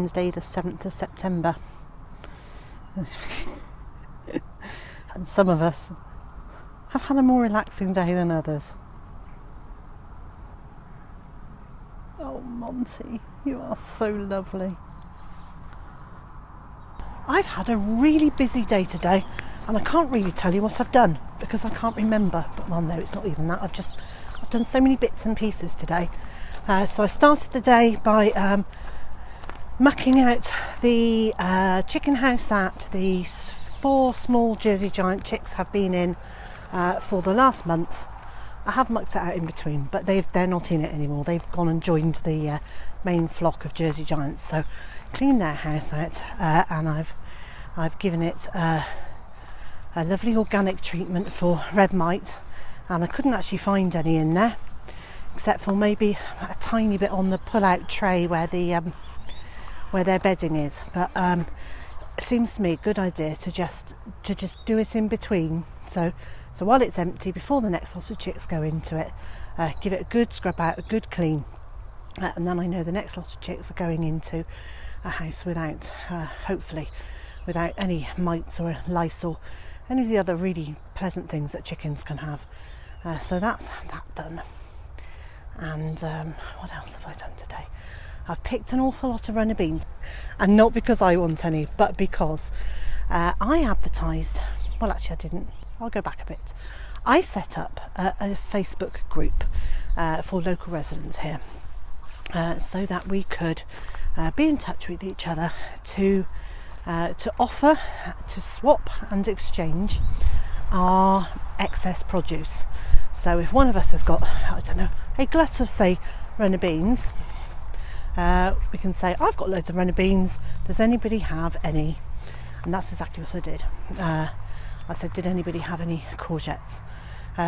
Wednesday the 7th of September. And some of us have had a more relaxing day than others. Oh, Monty, you are so lovely. I've had a really busy day today, and I can't really tell you what I've done because I can't remember. But well, no, it's not even that. I've done so many bits and pieces today. So I started the day by mucking out the chicken house that the 4 small Jersey Giant chicks have been in for the last month. I have mucked it out in between, but they're not in it anymore. They've gone and joined the main flock of Jersey Giants. So cleaned their house out, and I've given it a lovely organic treatment for red mite, and I couldn't actually find any in there, except for maybe a tiny bit on the pull-out tray where their bedding is. But it seems to me a good idea to just do it in between. So while it's empty, before the next lot of chicks go into it, give it a good scrub out, a good clean, and then I know the next lot of chicks are going into a house without, hopefully, without any mites or lice or any of the other really pleasant things that chickens can have. So that's that done. And what else have I done today? I've picked an awful lot of runner beans, and not because I want any, but because I advertised. Well, actually, I didn't. I'll go back a bit. I set up a Facebook group for local residents here, so that we could be in touch with each other to offer, to swap and exchange our excess produce. So if one of us has got, I don't know, a glut of, say, runner beans, we can say, I've got loads of runner beans, does anybody have any? And that's exactly what I did. I said, did anybody have any courgettes?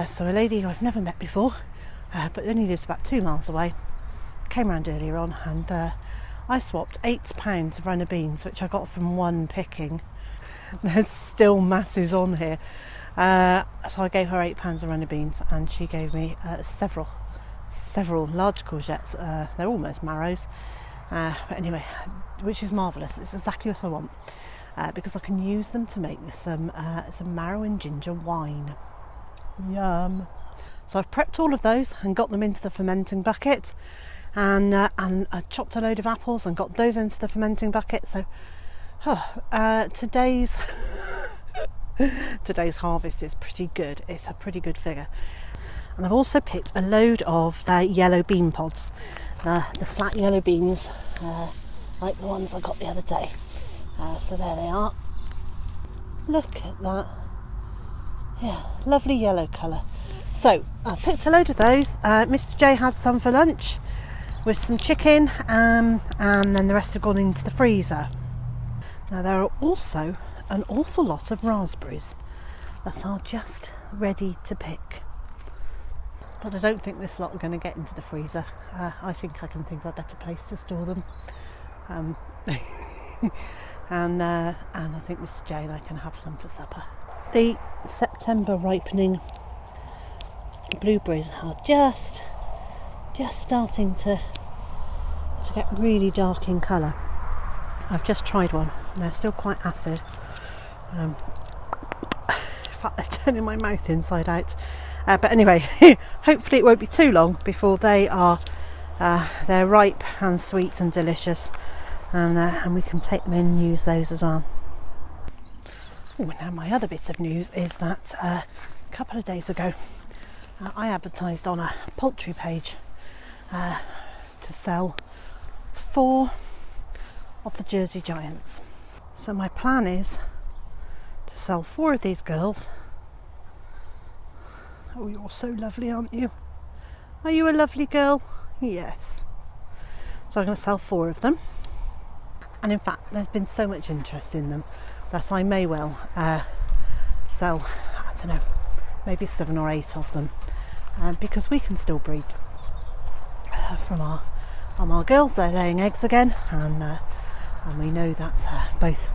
So a lady who I've never met before, but only lives about 2 miles away, came round earlier on, and I swapped 8 pounds of runner beans, which I got from one picking. There's still masses on here. So I gave her 8 pounds of runner beans, and she gave me several large courgettes. They're almost marrows. But anyway, which is marvellous. It's exactly what I want. Because I can use them to make some marrow and ginger wine. Yum! So I've prepped all of those and got them into the fermenting bucket, and I chopped a load of apples and got those into the fermenting bucket. So today's harvest is pretty good. It's a pretty good figure. And I've also picked a load of yellow bean pods, the flat yellow beans, like the ones I got the other day. So there they are. Look at that. Yeah, lovely yellow colour. So I've picked a load of those. Mr. J had some for lunch with some chicken, and then the rest have gone into the freezer. Now there are also an awful lot of raspberries that are just ready to pick. But I don't think this lot are going to get into the freezer. I think I can think of a better place to store them. And I think Mr. J and I can have some for supper. The September ripening blueberries are just starting to get really dark in colour. I've just tried one, and they're still quite acid. In fact, they're turning my mouth inside out. But anyway, hopefully it won't be too long before they're ripe and sweet and delicious. And we can take them in and use those as well. Now my other bit of news is that a couple of days ago I advertised on a poultry page to sell 4 of the Jersey Giants. So my plan is to sell 4 of these girls. Oh, you're so lovely, aren't you? Are you a lovely girl? Yes. So I'm going to sell 4 of them. And in fact, there's been so much interest in them that I may well sell, I don't know, maybe 7 or 8 of them, because we can still breed from our girls. They're laying eggs again, and we know that both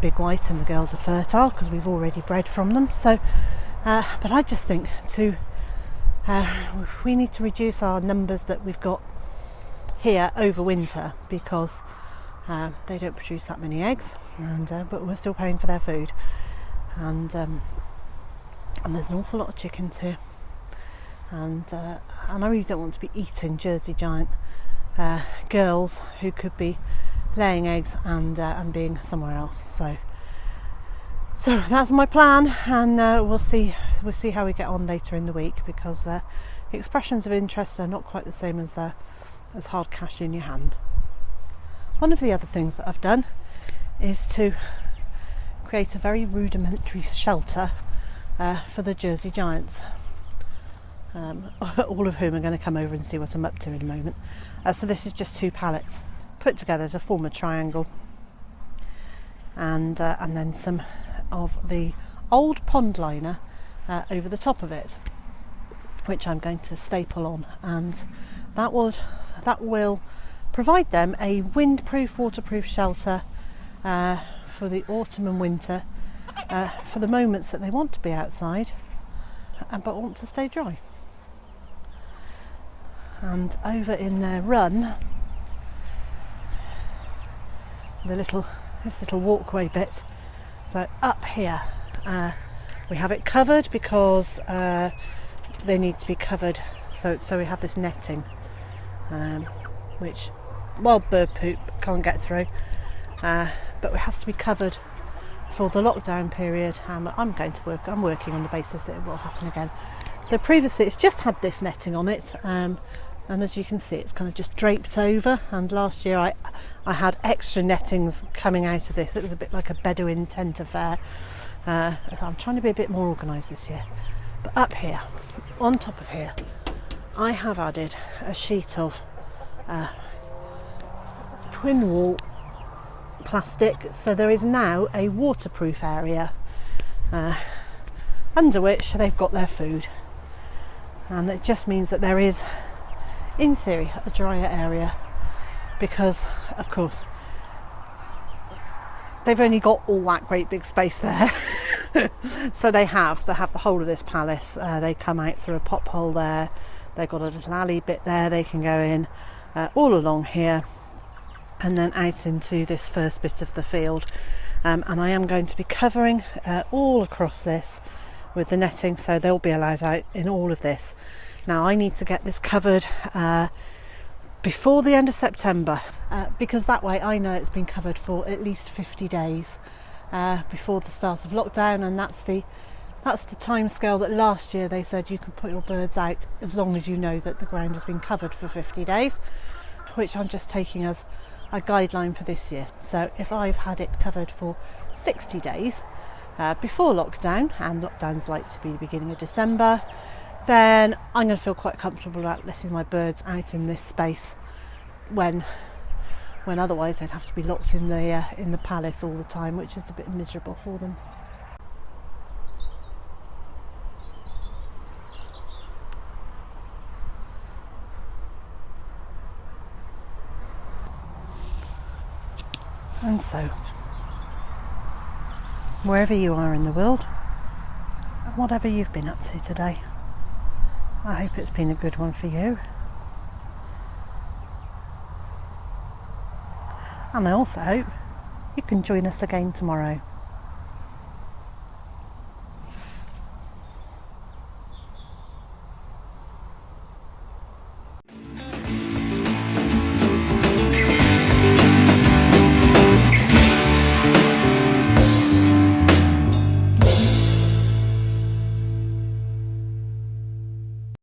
Big White and the girls are fertile because we've already bred from them. So, but I just think we need to reduce our numbers that we've got here over winter, because They don't produce that many eggs, but we're still paying for their food, and there's an awful lot of chickens here, and I really don't want to be eating Jersey Giant girls who could be laying eggs and being somewhere else. So that's my plan, and we'll see how we get on later in the week, because expressions of interest are not quite the same as hard cash in your hand. One of the other things that I've done is to create a very rudimentary shelter for the Jersey Giants, all of whom are going to come over and see what I'm up to in a moment. So this is just 2 pallets put together to form a triangle, and then some of the old pond liner over the top of it, which I'm going to staple on, and that will provide them a windproof, waterproof shelter for the autumn and winter, for the moments that they want to be outside but want to stay dry. And over in their run, this little walkway bit, so up here we have it covered because they need to be covered, so we have this netting which wild bird poop can't get through, but it has to be covered for the lockdown period. I'm working on the basis that it will happen again. So previously it's just had this netting on it, and as you can see it's kind of just draped over, and last year I had extra nettings coming out of this. It was a bit like a Bedouin tent affair. I'm trying to be a bit more organised this year. But up here, on top of here, I have added a sheet of twin wall plastic, so there is now a waterproof area under which they've got their food, and it just means that there is, in theory, a drier area, because of course they've only got all that great big space there. So they have the whole of this palace. They come out through a pop hole there, they've got a little alley bit there they can go in, all along here, and then out into this first bit of the field, and I am going to be covering all across this with the netting, so they'll be allowed out in all of this. Now I need to get this covered before the end of September, because that way I know it's been covered for at least 50 days before the start of lockdown, and that's the timescale that last year they said you can put your birds out as long as you know that the ground has been covered for 50 days, which I'm just taking as a guideline for this year. So if I've had it covered for 60 days before lockdown, and lockdown's like to be the beginning of December, then I'm going to feel quite comfortable about letting my birds out in this space when otherwise they'd have to be locked in the palace all the time, which is a bit miserable for them. And so, wherever you are in the world, and whatever you've been up to today, I hope it's been a good one for you. And I also hope you can join us again tomorrow.